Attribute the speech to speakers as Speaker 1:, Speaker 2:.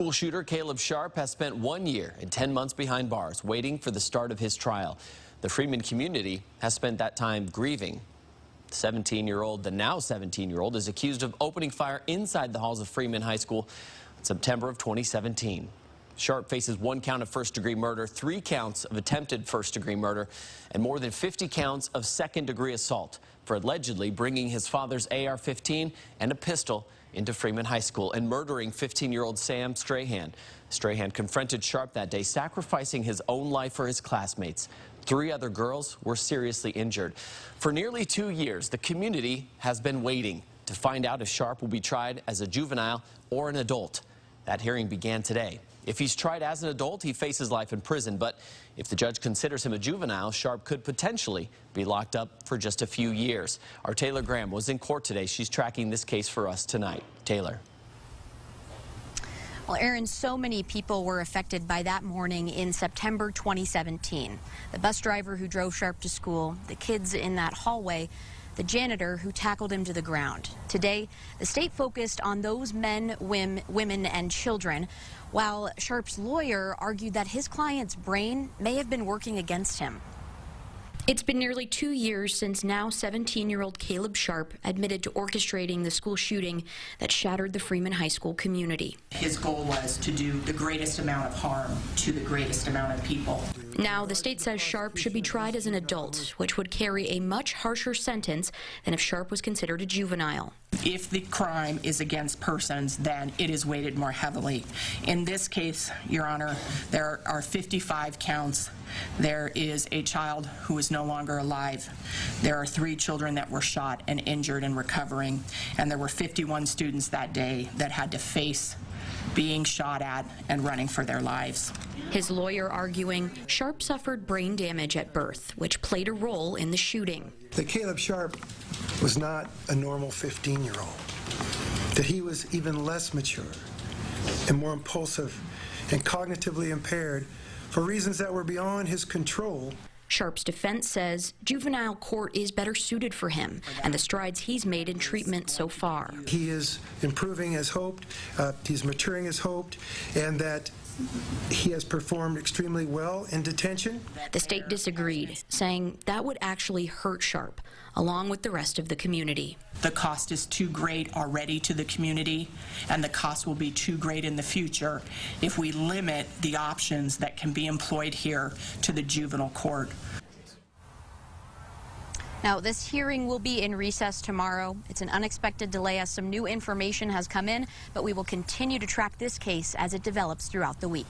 Speaker 1: School shooter Caleb Sharpe has spent 1 year and 10 months behind bars, waiting for the start of his trial. The Freeman community has spent that time grieving. The now 17-year-old, is accused of opening fire inside the halls of Freeman High School in September of 2017. Sharpe faces 1 count of first-degree murder, 3 counts of attempted first-degree murder, and more than 50 counts of second-degree assault for allegedly bringing his father's AR-15 and a pistol into Freeman High School and murdering 15-year-old Sam Strahan. Strahan confronted Sharpe that day, sacrificing his own life for his classmates. 3 other girls were seriously injured. For nearly 2 years, the community has been waiting to find out if Sharpe will be tried as a juvenile or an adult. That hearing began today. If he's tried as an adult, he faces life in prison. But if the judge considers him a juvenile, Sharpe could potentially be locked up for just a few years. Our Taylor Graham was in court today. She's tracking this case for us tonight. Taylor.
Speaker 2: Well, Aaron, so many people were affected by that morning in September 2017. The bus driver who drove Sharpe to school, the kids in that hallway, the janitor who tackled him to the ground. Today, the state focused on those men, women, and children, while Sharpe's lawyer argued that his client's brain may have been working against him. It's been nearly 2 years since now 17-year-old Caleb Sharpe admitted to orchestrating the school shooting that shattered the Freeman High School community.
Speaker 3: His goal was to do the greatest amount of harm to the greatest amount of people.
Speaker 2: Now, the state says Sharpe should be tried as an adult, which would carry a much harsher sentence than if Sharpe was considered a juvenile.
Speaker 3: If the crime is against persons, then it is weighted more heavily. In this case, Your Honor, there are 55 counts. There is a child who is no longer alive. There are 3 children that were shot and injured and recovering. And there were 51 students that day that had to face being shot at and running for their lives.
Speaker 2: His lawyer arguing Sharpe suffered brain damage at birth, which played a role in the shooting.
Speaker 4: That Caleb Sharpe was not a normal 15-year-old, that he was even less mature and more impulsive and cognitively impaired for reasons that were beyond his control.
Speaker 2: Sharpe's defense says juvenile court is better suited for him and the strides he's made in treatment so far.
Speaker 4: He is improving as hoped, he's maturing as hoped, and that he has performed extremely well in detention.
Speaker 2: The state disagreed, saying that would actually hurt Sharpe, along with the rest of the community.
Speaker 3: The cost is too great already to the community, and the cost will be too great in the future if we limit the options that can be employed here to the juvenile court.
Speaker 2: Now, this hearing will be in recess tomorrow. It's an unexpected delay as some new information has come in, but we will continue to track this case as it develops throughout the week.